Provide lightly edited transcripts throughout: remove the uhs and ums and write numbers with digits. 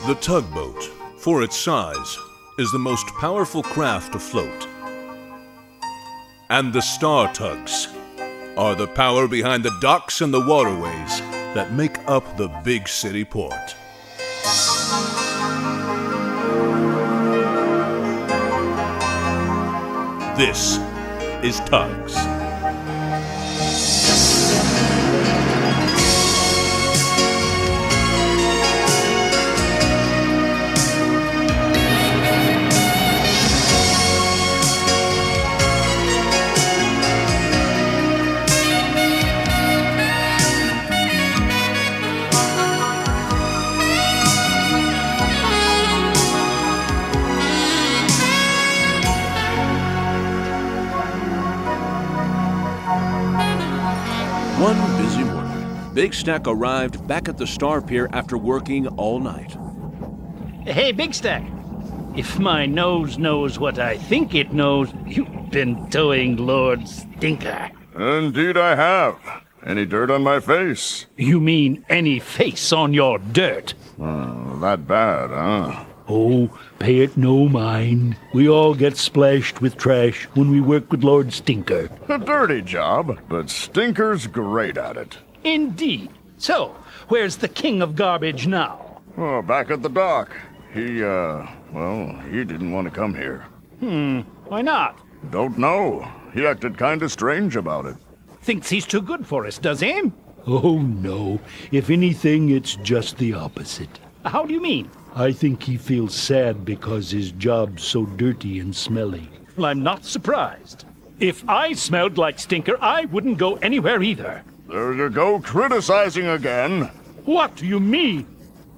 The tugboat, for its size, is the most powerful craft afloat. And the Star Tugs are the power behind the docks and the waterways that make up the big city port. This is Tugs. One busy morning, Big Stack arrived back at the Star Pier after working all night. Hey, Big Stack. If my nose knows what I think it knows, you've been towing Lord Stinker. Indeed I have. Any dirt on my face? You mean any face on your dirt? That bad, huh? Oh, pay it no mind. We all get splashed with trash when we work with Lord Stinker. A dirty job, but Stinker's great at it. Indeed. So, where's the king of garbage now? Oh, back at the dock. He didn't want to come here. Why not? Don't know. He acted kinda strange about it. Thinks he's too good for us, does he? Oh, no. If anything, it's just the opposite. How do you mean? I think he feels sad because his job's so dirty and smelly. Well, I'm not surprised. If I smelled like Stinker, I wouldn't go anywhere either. There you go, criticizing again. What do you mean?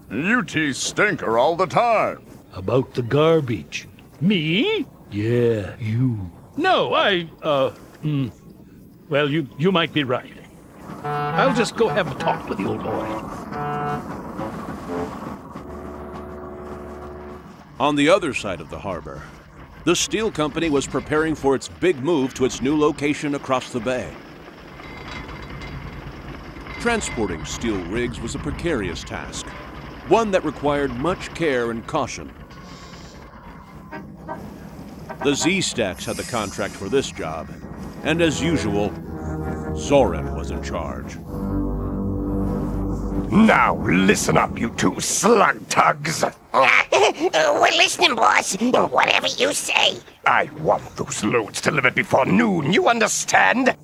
You tease Stinker all the time. About the garbage. Me? Yeah, you. No, Well, you might be right. I'll just go have a talk with the old boy. On the other side of the harbor, the steel company was preparing for its big move to its new location across the bay. Transporting steel rigs was a precarious task, one that required much care and caution. The Z-Stacks had the contract for this job, and as usual, Zoran was in charge. Now listen up, you two slug tugs. We're listening, boss. Whatever you say. I want those loads delivered before noon, you understand?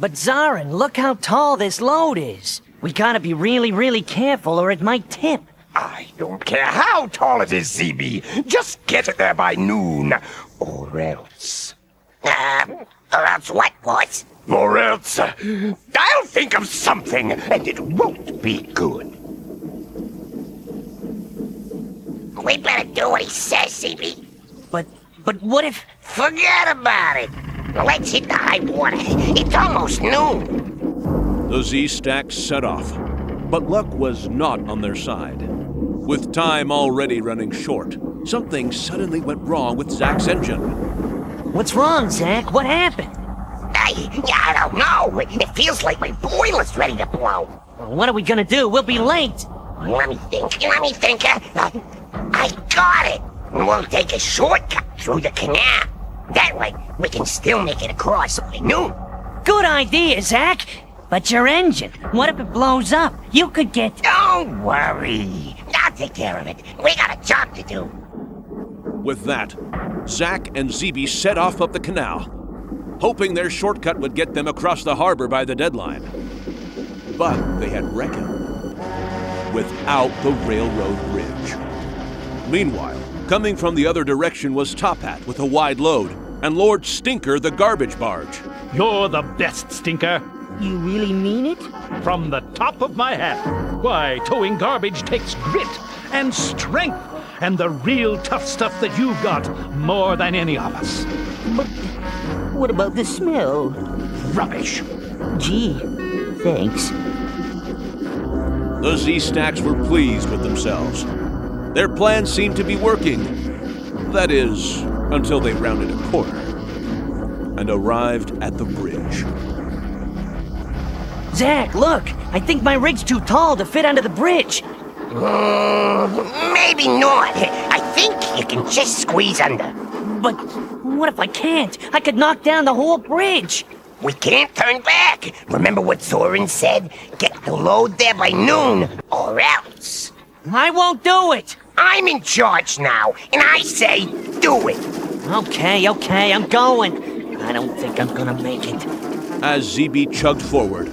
But Zoran, look how tall this load is. We gotta be really, really careful or it might tip. I don't care how tall it is, ZB. Just get it there by noon, or else. Or else what, boss? Or else, I'll think of something, and it won't be good. We better do what he says, CB. But what if... Forget about it. Let's hit the high water. It's almost noon. The Z-Stacks set off, but luck was not on their side. With time already running short, something suddenly went wrong with Zach's engine. What's wrong, Zach? What happened? I don't know. It feels like my boiler's ready to blow. What are we gonna do? We'll be late. Let me think. I got it. We'll take a shortcut through the canal. That way, we can still make it across by noon. Good idea, Zach. But your engine, what if it blows up? You could get... Don't worry. I'll take care of it. We got a job to do. With that, Zach and ZB set off up the canal, hoping their shortcut would get them across the harbor by the deadline. But they had reckoned without the railroad bridge. Meanwhile, coming from the other direction was Top Hat with a wide load, and Lord Stinker the garbage barge. You're the best, Stinker. You really mean it? From the top of my head. Why, towing garbage takes grit and strength and the real tough stuff that you've got more than any of us. But what about the smell? Rubbish. Gee, thanks. The Z-Stacks were pleased with themselves. Their plan seemed to be working. That is, until they rounded a corner and arrived at the bridge. Zach, look! I think my rig's too tall to fit under the bridge. Maybe not. I think you can just squeeze under. But what if I can't? I could knock down the whole bridge. We can't turn back. Remember what Zoran said? Get the load there by noon, or else. I won't do it. I'm in charge now, and I say do it. Okay, I'm going. I don't think I'm gonna make it. As ZB chugged forward,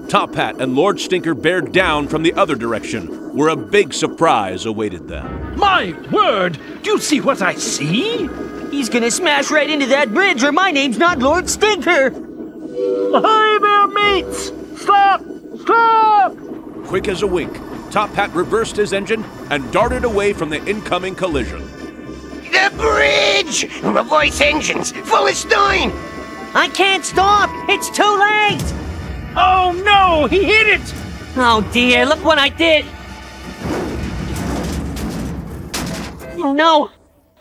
Top Hat and Lord Stinker bared down from the other direction, where a big surprise awaited them. My word! Do you see what I see? He's gonna smash right into that bridge, or my name's not Lord Stinker. Hi there, mates! Stop! Stop! Quick as a wink, Top Hat reversed his engine and darted away from the incoming collision. The bridge! Reverse engines, full of steam! I can't stop. It's too late. Oh no! He hit it! Oh dear, look what I did. Oh no.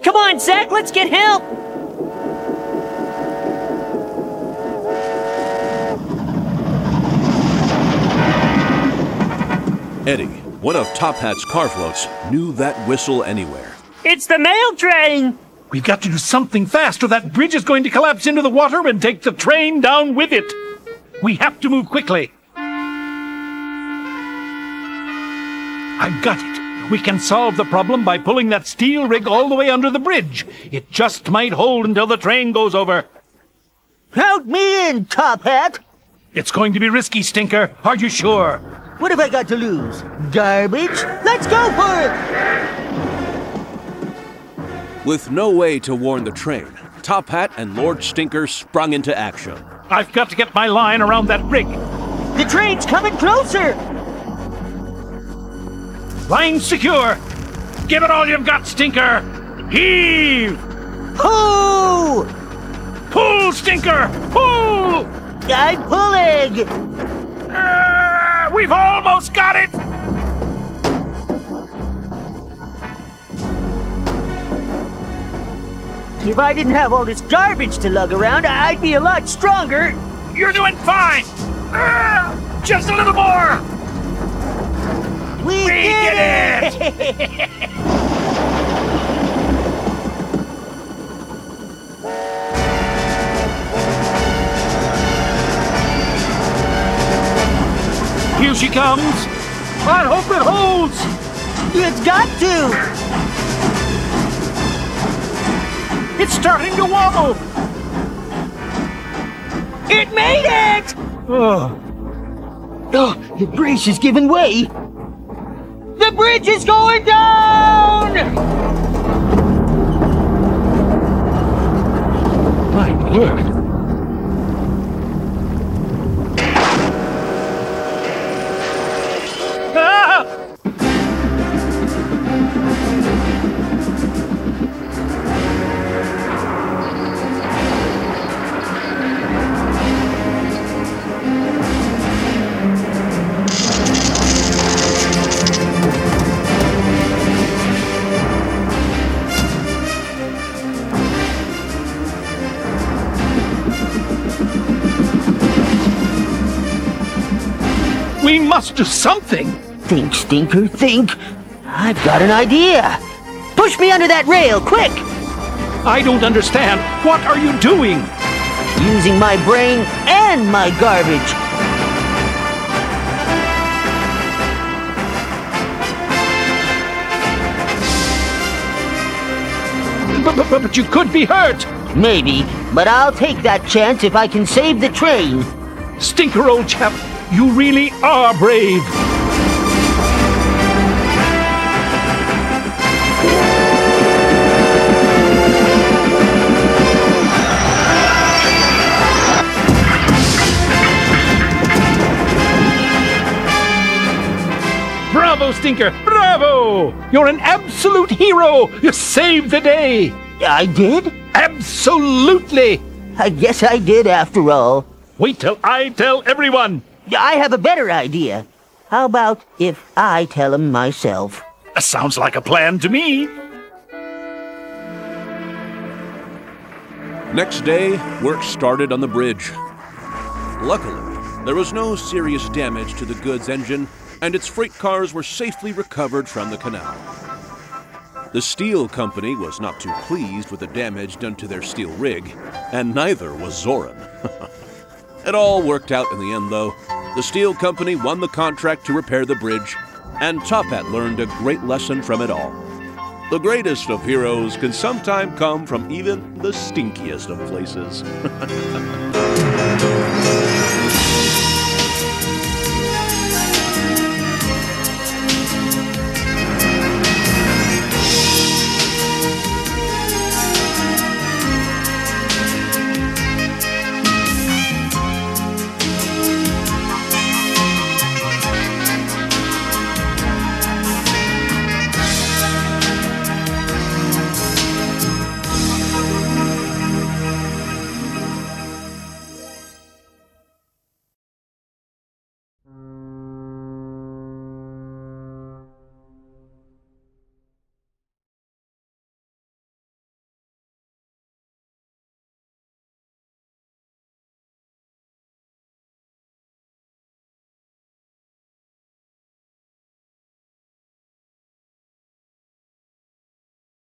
Come on, Zach, let's get help. Eddie, one of Top Hat's car floats, knew that whistle anywhere. It's the mail train. We've got to do something fast or that bridge is going to collapse into the water and take the train down with it. We have to move quickly. I've got it. We can solve the problem by pulling that steel rig all the way under the bridge. It just might hold until the train goes over. Count me in, Top Hat. It's going to be risky, Stinker. Are you sure? What have I got to lose? Garbage? Let's go for it! With no way to warn the train, Top Hat and Lord Stinker sprung into action. I've got to get my line around that rig. The train's coming closer! Line secure. Give it all you've got, Stinker. Heave! Pull! Pull, Stinker! Pull! I'm pulling! We've almost got it! If I didn't have all this garbage to lug around, I'd be a lot stronger. You're doing fine! Just a little more! We did it! Here she comes! I hope it holds! It's got to! It's starting to wobble! It made it! Oh, The brace is giving way! The bridge is going down! my word! Ah! We must do something! Think, Stinker, think. I've got an idea. Push me under that rail, quick! I don't understand. What are you doing? Using my brain and my garbage. But you could be hurt! Maybe, but I'll take that chance if I can save the train. Stinker, old chap, you really are brave! Bravo, Stinker! Bravo! You're an absolute hero! You saved the day! I did? Absolutely! I guess I did after all. Wait till I tell everyone! I have a better idea. How about if I tell him myself? Sounds like a plan to me. Next day, work started on the bridge. Luckily, there was no serious damage to the goods engine, and its freight cars were safely recovered from the canal. The steel company was not too pleased with the damage done to their steel rig, and neither was Zoran. It all worked out in the end, though. The steel company won the contract to repair the bridge, and Top Hat learned a great lesson from it all. The greatest of heroes can sometimes come from even the stinkiest of places.